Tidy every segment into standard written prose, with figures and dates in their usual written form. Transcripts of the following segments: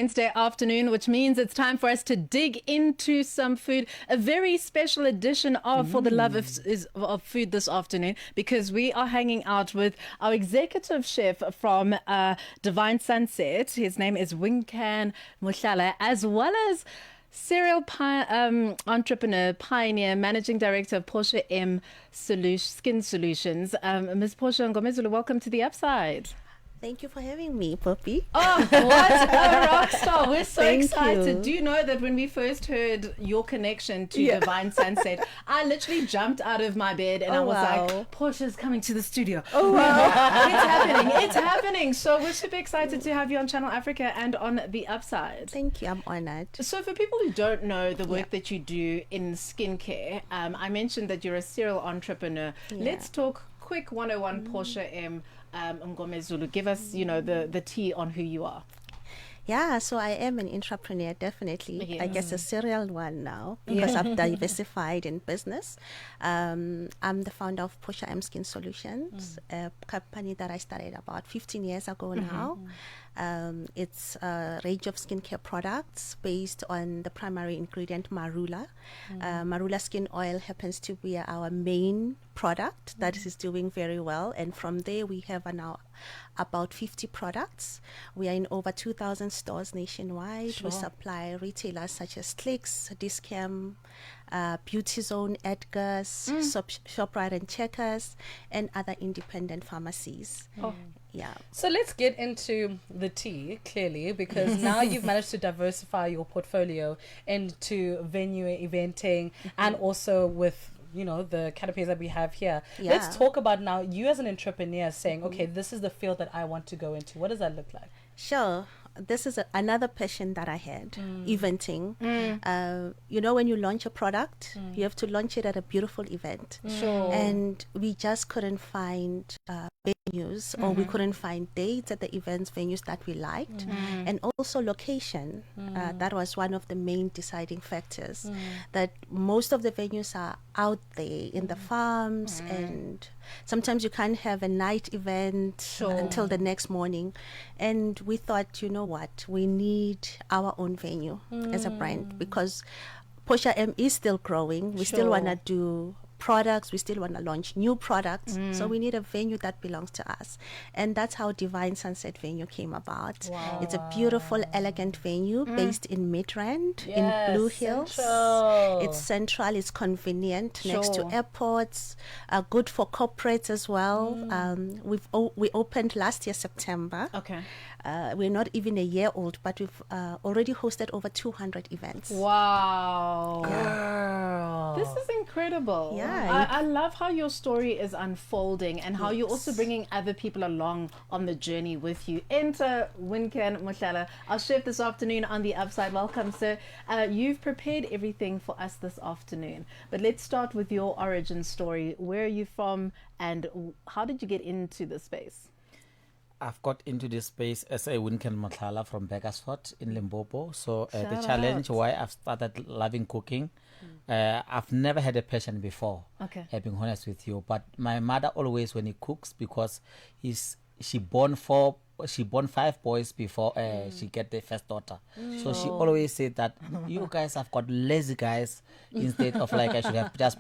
Wednesday afternoon, which means it's time for us to dig into some food. A very special edition of For the Love of Food this afternoon, because we are hanging out with our executive chef from Devine Sunset. His name is Wincan Mohlala, as well as serial entrepreneur, pioneer, managing director of Portia Skin Solutions. Ms. Portia Ngomezulu, welcome to the Upside. Thank you for having me, Poppy. Oh, what a rock star. We're so excited. You. Do you know that when we first heard your connection to Devine Sunset, I literally jumped out of my bed and I was like, Portia's coming to the studio. Oh, wow. It's happening. It's happening. So we're super excited to have you on Channel Africa and on The Upside. Thank you. I'm honored. So for people who don't know the work that you do in skincare, I mentioned that you're a serial entrepreneur. Let's talk quick 101 Portia Ngomezulu. Give us, the tea on who you are. Yeah, so I am an entrepreneur, definitely. I guess a serial one now, because I've diversified in business. I'm the founder of Portia Skin Solutions, a company that I started about 15 years ago now. It's a range of skincare products based on the primary ingredient marula. Marula skin oil happens to be our main product that is doing very well, and from there we have now about 50 products. We are in over 2,000 stores nationwide. We supply retailers such as Clicks, Discam, Beauty Zone, Edgar's, ShopRite and Checkers, and other independent pharmacies. Yeah. So let's get into the tea, clearly, because now you've managed to diversify your portfolio into venue eventing and also with the canopies that we have here. Let's talk about now you as an entrepreneur saying, okay, this is the field that I want to go into. What does that look like? Sure. This is another passion that I had, eventing. When you launch a product, you have to launch it at a beautiful event. And we just couldn't find venues, or we couldn't find dates at the events venues that we liked, and also location. That was one of the main deciding factors, that most of the venues are out there in the farms, and sometimes you can't have a night event until the next morning. And we thought, you know what, we need our own venue as a brand, because Portia M is still growing. We still want to do products, we still want to launch new products, so we need a venue that belongs to us. And that's how Devine Sunset venue came about. It's a beautiful, elegant venue based in Midrand, in Blue Hills. It's central, it's convenient, next to airports, good for corporates as well. We opened last year September. We're not even a year old, but we've already hosted over 200 events. Wow. Girl. This is incredible. I love how your story is unfolding and how you're also bringing other people along on the journey with you. Enter Wincan Mohlala, our chef this afternoon on The Upside. Welcome, sir. You've prepared everything for us this afternoon, but let's start with your origin story. Where are you from and how did you get into this space? I've got into this space as a Wincan Mohlala from Begersfort in Limpopo. So the challenge why I've started loving cooking, I've never had a passion before, being honest with you. But my mother always, when he cooks, because she born 5 boys before she get the first daughter. So she always said that you guys have got lazy guys, instead of like I should have just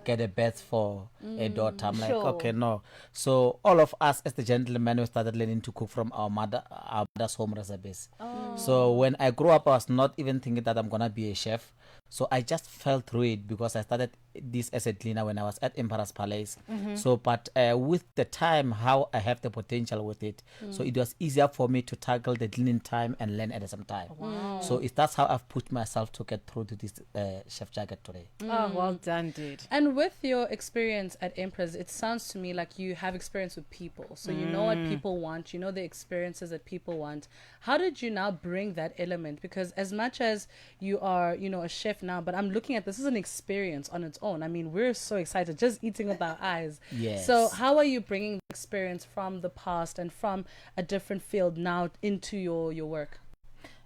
get a birth for a daughter. I'm like, okay, no. So all of us as the gentlemen, we started learning to cook from our mother's home recipes. So when I grew up, I was not even thinking that I'm gonna be a chef. So I just fell through it because I started this as a cleaner when I was at Emperor's Palace. So, but with the time, how I have the potential with it, so it was easier for me to tackle the cleaning time and learn at the same time. So that's how I've pushed myself to get through to this chef jacket today. Oh, well done, dude. And with your experience at Empress, it sounds to me like you have experience with people. So you know what people want, you know the experiences that people want. How did you now bring that element? Because as much as you are, a chef now, but I'm looking at this as an experience on its own. I mean, we're so excited just eating with our eyes. So how are you bringing the experience from the past and from a different field now into your work?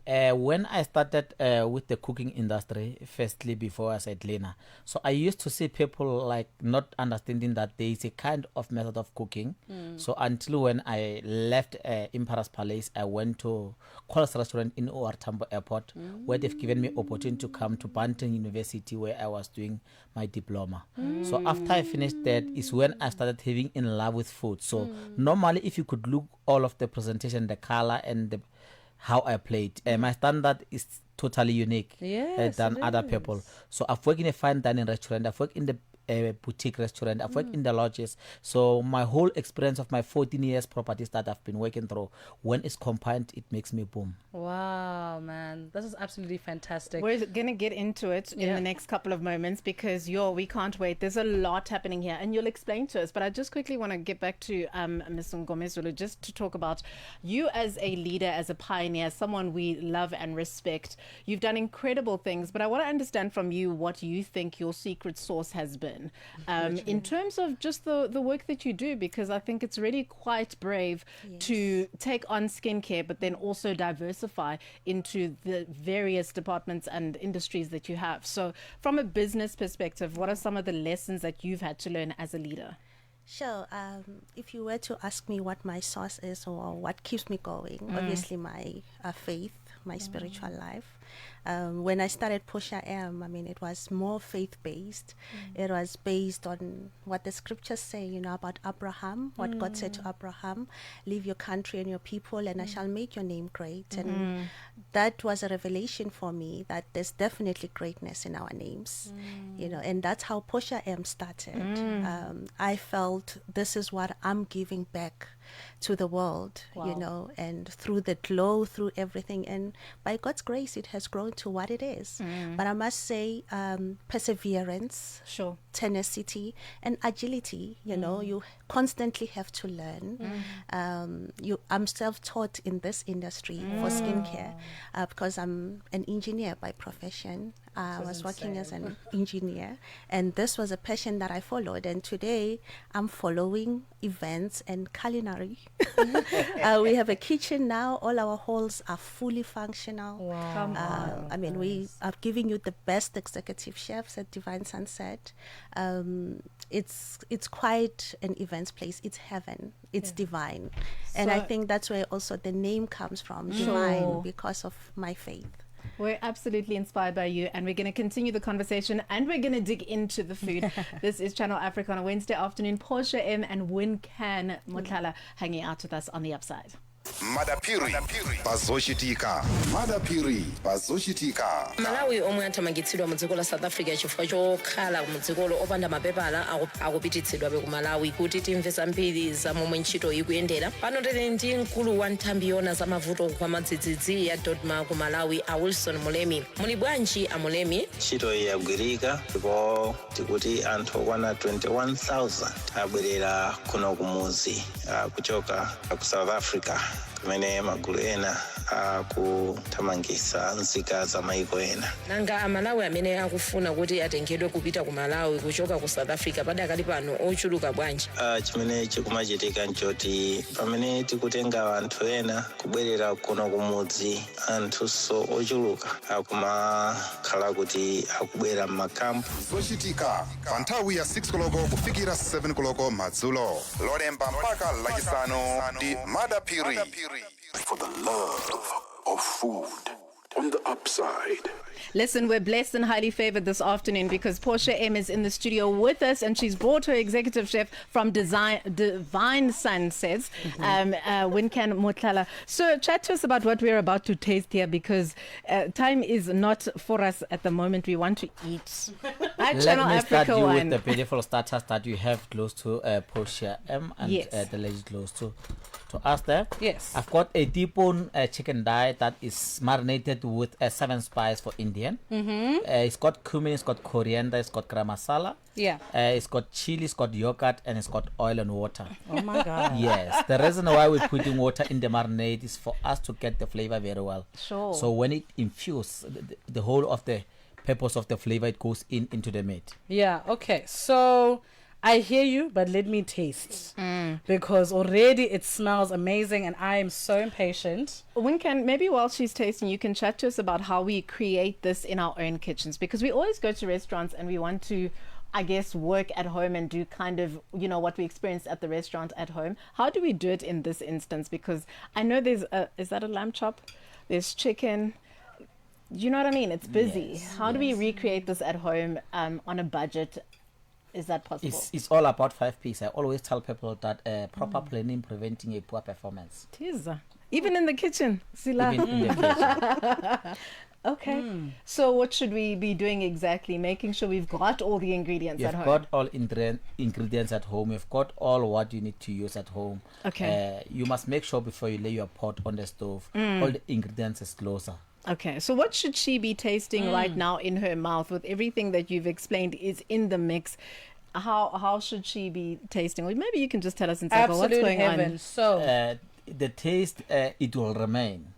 When I started with the cooking industry, firstly before I said cleaner, so I used to see people like not understanding that there is a kind of method of cooking. So until when I left Emperor's Palace, I went to Qual's restaurant in OR Tambo Airport, where they've given me opportunity to come to Banton University, where I was doing my diploma. So after I finished that is when I started having in love with food. So normally, if you could look all of the presentation, the color and the how I played, my standard is totally unique than other people. So I've worked in a fine dining restaurant, I've worked in the boutique restaurant, I've worked in the lodges. So my whole experience of my 14 years properties that I've been working through, when it's combined, it makes me boom. Wow, man, this is absolutely fantastic. We're going to get into it in the next couple of moments because we can't wait. There's a lot happening here and you'll explain to us. But I just quickly want to get back to Ms. Ngomezulu just to talk about you as a leader, as a pioneer, someone we love and respect. You've done incredible things, but I want to understand from you what you think your secret sauce has been. In terms of just the work that you do, because I think it's really quite brave to take on skincare, but then also diversify into the various departments and industries that you have. So from a business perspective, what are some of the lessons that you've had to learn as a leader? Sure. If you were to ask me what my source is or what keeps me going, obviously my faith, my spiritual life. When I started Portia M, I mean, it was more faith-based. It was based on what the scriptures say, about Abraham, what God said to Abraham, leave your country and your people and I shall make your name great. And that was a revelation for me that there's definitely greatness in our names, and that's how Portia M started. I felt this is what I'm giving back to the world, and through the glow, through everything. And by God's grace, it has grown to what it is. But I must say, perseverance, tenacity, and agility. You constantly have to learn. I'm self-taught in this industry for skincare because I'm an engineer by profession. I was working as an engineer, and this was a passion that I followed. And today, I'm following events and culinary. We have a kitchen now. All our halls are fully functional. Wow. I mean, we are giving you the best executive chefs at Devine Sunset. It's quite an events place. It's heaven. It's divine. And I think that's where also the name comes from, divine, because of my faith. We're absolutely inspired by you, and we're going to continue the conversation and we're going to dig into the food. This is Channel Africa on a Wednesday afternoon. Portia M and Wincan Mohlala hanging out with us on the upside. Madapiri pazoshitika. Madapiri pazoshitika. Malawi omwe athamangitsidwa mu dziko la South Africa chifukwa chokhala mu dzikolo opanda mapepala akupititsidwa ku Malawi kuti timve zambiri za momwe ntchito ikuyendera. Pano tili ndi mkulu wa nthambi yona za mavuto kwa madzidzidzi ya Dodma ku Malawi, a Wilson Mulemi. Muli bwanji a Mulemi? Ntchito yagwirika ndipo tikuti anthu okwana 21,000 abwerera kuno kumuzi kuchoka ku South Africa. Kumene magulu ena akuthamangisa nzika za maiko ena. Nanga amalawi amene akufuna kuti atengedwe kupita ku Malawi kuchoka ku South Africa padakali pano ochuluka bwanji? Chimene chikumachitika nchoti pamene tikutenga anthu ena kubwerera kuno kumudzi, anthuso ochuluka akumakhala kuti akubwera m'makampu. Zochitika pa nthawi ya 6 koloko kufikira 7 koloko madzulo. Lolemba mpaka lachisanu ndi Madapiri. For the love of food on the upside. Listen, we're blessed and highly favored this afternoon because Portia M is in the studio with us and she's brought her executive chef from Devine Sunset, Wincan Mohlala. So chat to us about what we're about to taste here because time is not for us at the moment. We want to eat. Let me start you with the beautiful starters that you have close to Portia M and the lady close to us there. Yes. I've got a T-bone chicken thigh that is marinated with 7 spices for Indian. It's got cumin, it's got coriander, it's got garam masala. Yeah. It's got chili, it's got yogurt, and it's got oil and water. Oh my God. Yes. The reason why we're putting water in the marinade is for us to get the flavor very well. Sure. So when it infuses, the whole of the purpose of the flavor, it goes into the meat. Yeah. Okay. So I hear you, but let me taste. Because already it smells amazing and I am so impatient. Wincan, maybe while she's tasting, you can chat to us about how we create this in our own kitchens, because we always go to restaurants and we want to, I guess, work at home and do kind of, you know, what we experienced at the restaurant at home. How do we do it in this instance? Because I know there's is that a lamb chop? There's chicken. You know what I mean? It's busy. How do we recreate this at home on a budget? Is that possible? It's all about 5 P's. I always tell people that proper planning preventing a poor performance. It is. Even in the kitchen. Sila. Even in the kitchen. Okay. So what should we be doing exactly? Making sure we've got all the ingredients at home. You've got all ingredients at home. You've got all what you need to use at home. Okay. You must make sure before you lay your pot on the stove, all the ingredients is closer. Okay, so what should she be tasting right now in her mouth with everything that you've explained is in the mix? How should she be tasting? Well, maybe you can just tell us in Ntsako what's going on. So the taste, it will remain.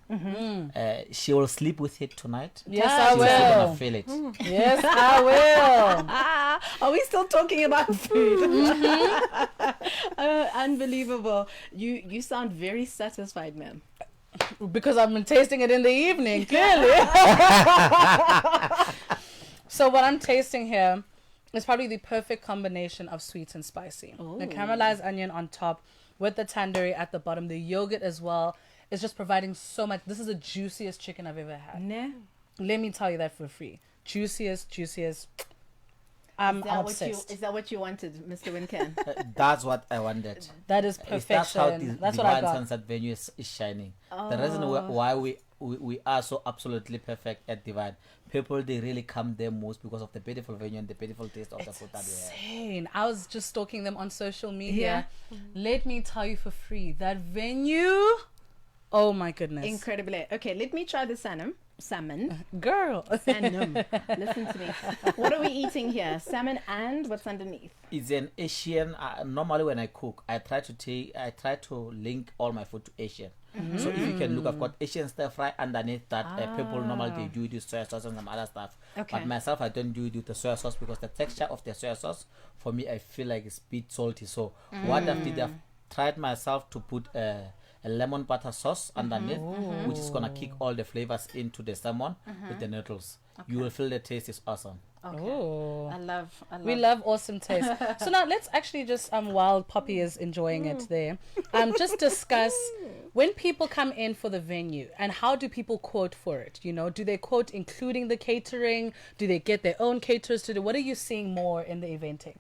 She will sleep with it tonight. Yes, I She's will. still gonna feel it. Yes, I will. Are we still talking about food? Unbelievable. You sound very satisfied, ma'am. Because I've been tasting it in the evening, clearly. So what I'm tasting here is probably the perfect combination of sweet and spicy. The caramelized onion on top with the tandoori at the bottom, the yogurt as well is just providing so much. This is the juiciest chicken I've ever had. Nah. Let me tell you that for free. Juiciest. I'm obsessed. Is that what you wanted, Mr. Wincan? That's what I wanted. That is That's how perfection. That's what I Divine got. Sunset venue is shining. The reason why we are so absolutely perfect at Divine, people, they really come there most because of the beautiful venue and the beautiful taste of the food that we have. Insane. I was just stalking them on social media. Let me tell you for free, that venue, oh my goodness. Incredible. Okay, let me try the salmon. Girl. Salmon. Listen to me. What are we eating here? Salmon and what's underneath? It's an Asian. Normally, when I cook, I try to link all my food to Asian. So if you can look, I've got Asian stir fry underneath that. People normally they do it with soy sauce and some other stuff. Okay. But myself, I don't do it with the soy sauce because the texture of the soy sauce, for me, I feel like it's a bit salty. So what I've tried myself to put a lemon butter sauce underneath, which is gonna kick all the flavors into the salmon with the noodles. You will feel the taste is awesome. Okay. Oh. I love We love awesome taste. So now let's actually just while Poppy is enjoying it there, just discuss when people come in for the venue and how do people quote for it? You know, do they quote including the catering? Do they get their own caterers to do? What are you seeing more in the eventing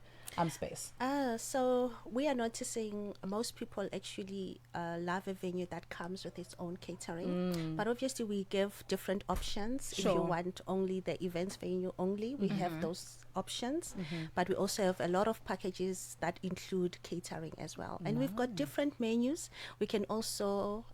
space? So we are noticing most people actually love a venue that comes with its own catering. But obviously we give different options. If you want only the events venue only, we have those options. But we also have a lot of packages that include catering as well. And we've got different menus. We can also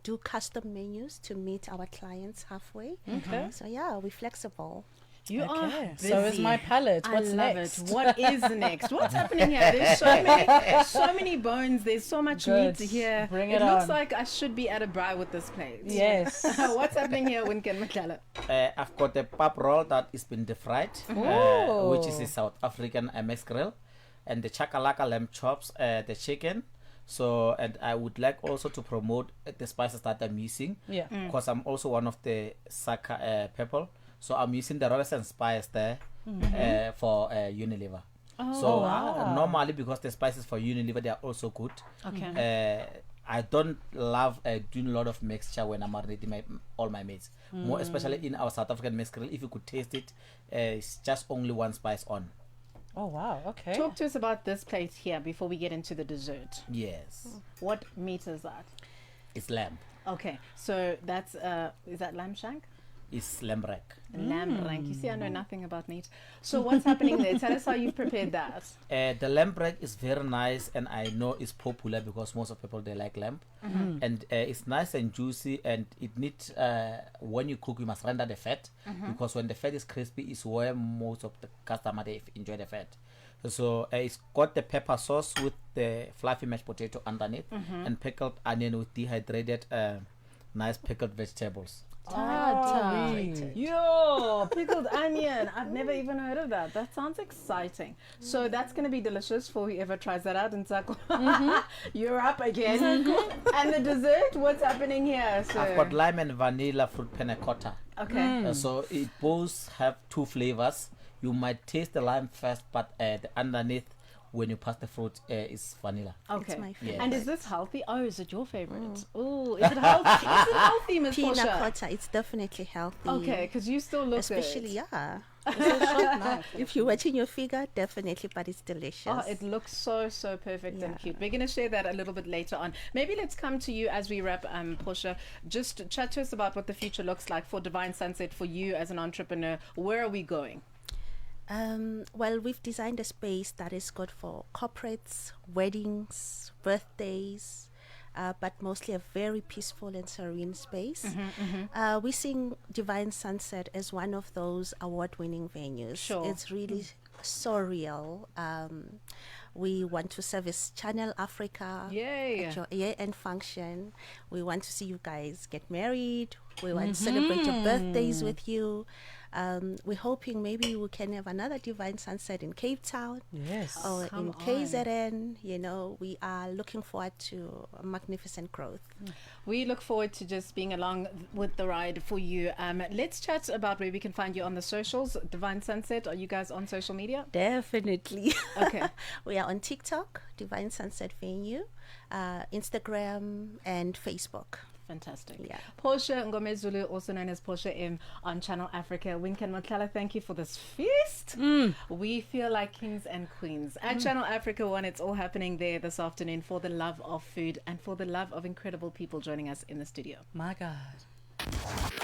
do custom menus to meet our clients halfway. Okay. So yeah, we're flexible. You are busy. So is my palate. What's I love next? it. What is next? What's happening here? There's so many bones. There's so much Good. meat here. Bring it it looks on. like I should be at a braai with this plate. Yes. What's happening here, Wincan Mohlala? I've got a pap roll that is been deep fried, which is a South African MS grill, and the chakalaka lamb chops, the chicken. So, and I would like also to promote the spices that I'm using. Yeah. Because I'm also one of the Saka people. So I'm using the Rollers and Spice there for Unilever. So normally, because the spices for Unilever, they are also good. Okay. I don't love doing a lot of mixture when I'm marinating all my meats. More especially in our South African mixed grill, if you could taste it, it's just only one spice on. Oh wow. Okay. Talk to us about this plate here before we get into the dessert. Yes. What meat is that? It's lamb. Okay, so that's is that lamb shank? It's lamb rack. Lamb rank. You see, I know nothing about meat. So what's happening there? Tell us how you've prepared that. The lamb rack is very nice, and I know it's popular because most of people, they like lamb. And it's nice and juicy, and it needs when you cook, you must render the fat, because when the fat is crispy, is where most of the customer, they enjoy the fat. So it's got the pepper sauce with the fluffy mashed potato underneath, and pickled onion with dehydrated nice pickled vegetables. dehydrated. Yo, pickled onion. I've never even heard of that. That sounds exciting. So that's going to be delicious for whoever tries that out. Ntsako, you're up again. And the dessert, what's happening here? So I've got lime and vanilla fruit panna cotta. okay. So it both have two flavors. You might taste the lime first, but the underneath, when you pass the fruit, is vanilla. Okay. It's my favorite. And is this healthy? Oh, is it your favorite? Oh, is it healthy? Is it healthy, Miss Pina Portia? cotta, it's definitely healthy. Okay, because you still look Especially, good. yeah. Nice. If you're watching your figure, definitely, but it's delicious. Oh, it looks so perfect and Yeah. cute. We're going to share that a little bit later on. Maybe let's come to you as we wrap, Portia. Just chat to us about what the future looks like for Devine Sunset for you as an entrepreneur. Where are we going? Well, we've designed a space that is good for corporates, weddings, birthdays, but mostly a very peaceful and serene space. We seeing Devine Sunset as one of those award-winning venues. Sure. It's really surreal. We want to service Channel Africa Yay. at your year-end function. We want to see you guys get married. We want to celebrate your birthdays with you. We're hoping maybe we can have another Devine Sunset in Cape Town Yes. or Come in KZN. You know, we are looking forward to a magnificent growth. We look forward to just being along with the ride for you. Let's chat about where we can find you on the socials. Devine Sunset, are you guys on social media? Definitely. Okay. We are on TikTok, Devine Sunset Venue, Instagram, and Facebook. Fantastic. Yeah. Portia Ngomezulu, also known as Portia M on Channel Africa. Wincan Mohlala, thank you for this feast. We feel like kings and queens. At Channel Africa 1, it's all happening there this afternoon for the love of food and for the love of incredible people joining us in the studio. My God.